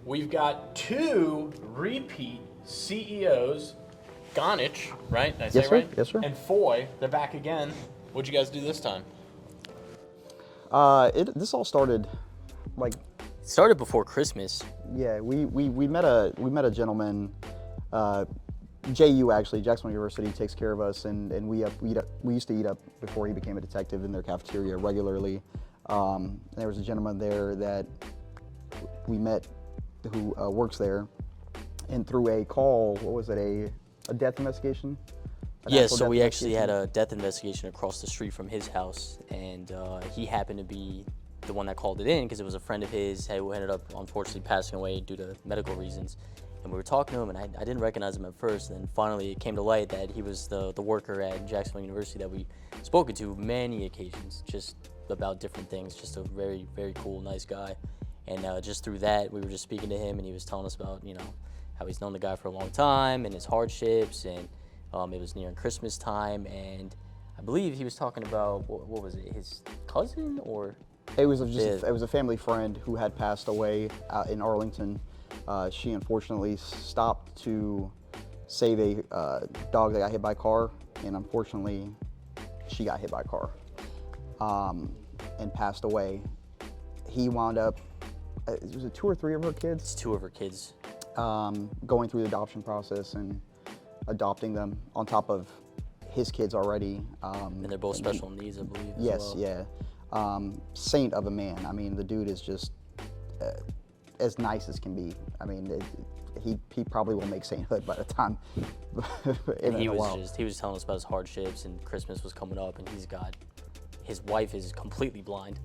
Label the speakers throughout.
Speaker 1: we've got two repeat CEOs, Gonich, right? Did I say
Speaker 2: Yes, sir.
Speaker 1: right?
Speaker 2: Yes, sir.
Speaker 1: And Foy, they're back again. What'd you guys do this time?
Speaker 2: This all started, like,
Speaker 3: Started before Christmas.
Speaker 2: yeah. We met a gentleman, JU actually, Jacksonville University takes care of us, and we used to eat up before he became a detective in their cafeteria regularly. And there was a gentleman there that we met who works there, and through a call, what was it, a death investigation?
Speaker 3: Yeah, so we actually had a death investigation across the street from his house, and he happened to be the one that called it in because it was a friend of his who ended up unfortunately passing away due to medical reasons. And we were talking to him, and I didn't recognize him at first, and then finally it came to light that he was the worker at Jacksonville University that we spoken to many occasions, just about different things, just a very, very cool, nice guy. And just through that, we were just speaking to him, and he was telling us about, you know, how he's known the guy for a long time and his hardships, and it was nearing Christmas time, and I believe he was talking about, what was it, his cousin, or?
Speaker 2: It was it was a family friend who had passed away out in Arlington. She unfortunately stopped to save a dog that got hit by a car, and unfortunately, she got hit by a car and passed away. He wound up, was it 2 or 3 of her kids?
Speaker 3: It's 2 of her kids.
Speaker 2: Going through the adoption process and adopting them on top of his kids already.
Speaker 3: And they're both special needs, I believe.
Speaker 2: Yes, yeah. Saint of a man. I mean, the dude is just as nice as can be. I mean, he probably will make sainthood by the time.
Speaker 3: He was telling us about his hardships, and Christmas was coming up, and his wife is completely blind.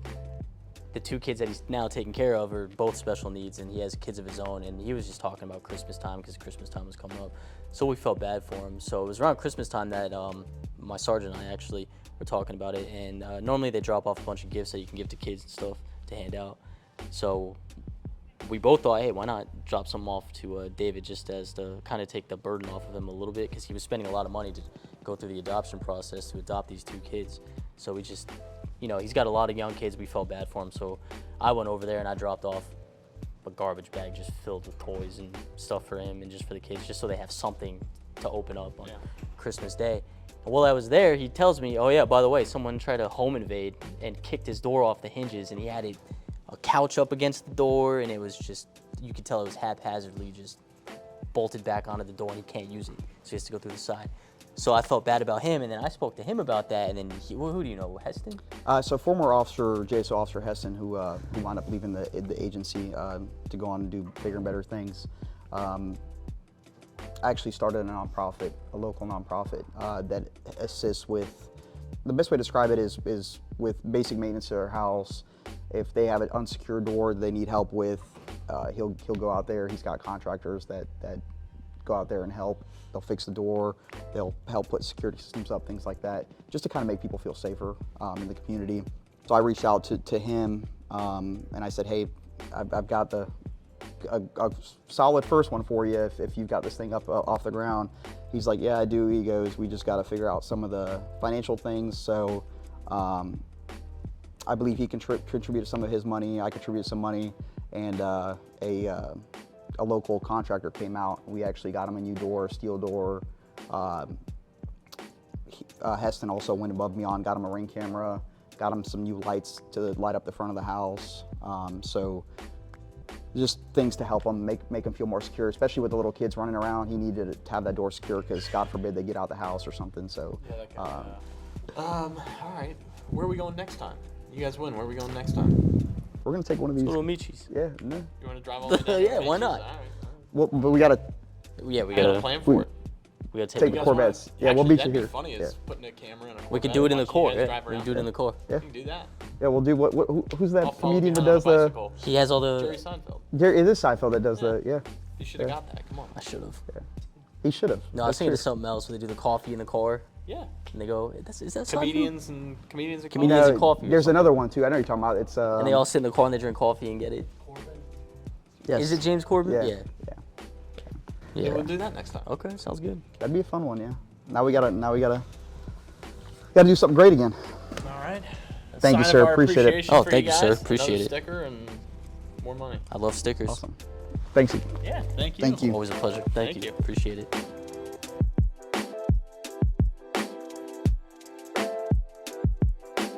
Speaker 3: The 2 kids that he's now taking care of are both special needs, and he has kids of his own, and he was just talking about Christmas time because Christmas time was coming up. So we felt bad for him. So it was around Christmas time that my sergeant and I actually were talking about it, and normally they drop off a bunch of gifts that you can give to kids and stuff to hand out. So we both thought, hey, why not drop some off to David, just as to kind of take the burden off of him a little bit, because he was spending a lot of money to go through the adoption process to adopt these 2 kids. So we just, you know, he's got a lot of young kids. We felt bad for him, so I went over there and I dropped off a garbage bag just filled with toys and stuff for him and just for the kids, just so they have something to open up on Christmas Day. And while I was there, he tells me, oh yeah, by the way, someone tried to home invade and kicked his door off the hinges, and he had a couch up against the door, and it was just, you could tell it was haphazardly just bolted back onto the door, and he can't use it, so he has to go through the side. So I felt bad about him, and then I spoke to him about that, and then who do you know, Heston?
Speaker 2: So former officer, JSO Officer Heston, who wound up leaving the agency to go on and do bigger and better things, actually started a nonprofit, a local nonprofit that assists with, the best way to describe it is with basic maintenance to their house. If they have an unsecured door they need help with, he'll go out there. He's got contractors that go out there and help. They'll fix the door, they'll help put security systems up, things like that, just to kind of make people feel safer in the community. So I reached out to him and I said, hey, I've got a solid first one for you if you've got this thing up off the ground. He's like, yeah, I do. He goes, we just got to figure out some of the financial things. So I believe he contributed some of his money, I contributed some money, and a local contractor came out. We actually got him a new door, steel door. Heston also went above and beyond, got him a Ring camera, got him some new lights to light up the front of the house. So just things to help him, make him feel more secure, especially with the little kids running around. He needed to have that door secure because God forbid they get out of the house or something. So,
Speaker 1: all right, where are we going next time? You guys win. Where are we going next time?
Speaker 2: We're gonna take one of these.
Speaker 3: Little Michis.
Speaker 2: Yeah, no.
Speaker 1: You want to drive all the way down?
Speaker 3: Yeah, why not?
Speaker 1: All right.
Speaker 2: Well, but we gotta
Speaker 3: Yeah, we
Speaker 1: I got a
Speaker 3: gotta
Speaker 1: plan for it.
Speaker 3: we gotta
Speaker 2: take
Speaker 3: take
Speaker 2: the
Speaker 3: the
Speaker 2: Corvettes. Yeah, we'll
Speaker 1: Actually,
Speaker 2: beat you
Speaker 1: that'd
Speaker 2: here.
Speaker 1: be funny
Speaker 2: Yeah.
Speaker 1: is putting a camera in a Corvette.
Speaker 3: We could do it in the
Speaker 1: watching you
Speaker 3: core.
Speaker 1: guys
Speaker 3: Yeah,
Speaker 1: drive
Speaker 3: we can
Speaker 1: around.
Speaker 3: do it in the core.
Speaker 2: Yeah.
Speaker 1: We can do that.
Speaker 2: Yeah, we'll do who's
Speaker 1: I'll
Speaker 2: that
Speaker 1: follow
Speaker 2: comedian that
Speaker 1: behind
Speaker 2: does
Speaker 1: on a
Speaker 2: the?
Speaker 1: bicycle.
Speaker 3: He has all
Speaker 1: Jerry
Speaker 3: the.
Speaker 1: Seinfeld.
Speaker 2: Jerry, it is Seinfeld that does the. Yeah,
Speaker 1: You should have got that. Come on.
Speaker 3: I should have.
Speaker 2: he should have.
Speaker 3: No, I was thinking of something else where they do the coffee in the car
Speaker 1: Yeah.
Speaker 3: and they go, is that Seinfeld?
Speaker 1: Comedians and comedians.
Speaker 3: Comedians and coffee or
Speaker 2: There's
Speaker 3: something.
Speaker 2: another one too. I know you're talking about. It's
Speaker 3: And they all sit in the car and they drink coffee and get it.
Speaker 2: yes.
Speaker 3: Is it James Corbin?
Speaker 2: Yeah.
Speaker 3: Yeah.
Speaker 2: Yeah.
Speaker 1: Yeah,
Speaker 3: Yeah.
Speaker 1: we'll do that next time.
Speaker 3: Okay, sounds good.
Speaker 2: That'd be a fun one. Yeah. Now we gotta do something great again.
Speaker 1: All right.
Speaker 2: Thank you,
Speaker 1: Sign
Speaker 2: sir.
Speaker 1: of our
Speaker 2: Appreciate it.
Speaker 1: appreciation
Speaker 3: Oh,
Speaker 1: for
Speaker 3: thank you, sir.
Speaker 1: guys.
Speaker 3: Appreciate
Speaker 1: Another
Speaker 3: it.
Speaker 1: sticker and more money.
Speaker 3: I love stickers.
Speaker 2: Awesome. Thanks.
Speaker 1: Yeah, thank you.
Speaker 2: Thank you.
Speaker 3: Always a pleasure. Thank you.
Speaker 1: you.
Speaker 3: Appreciate it.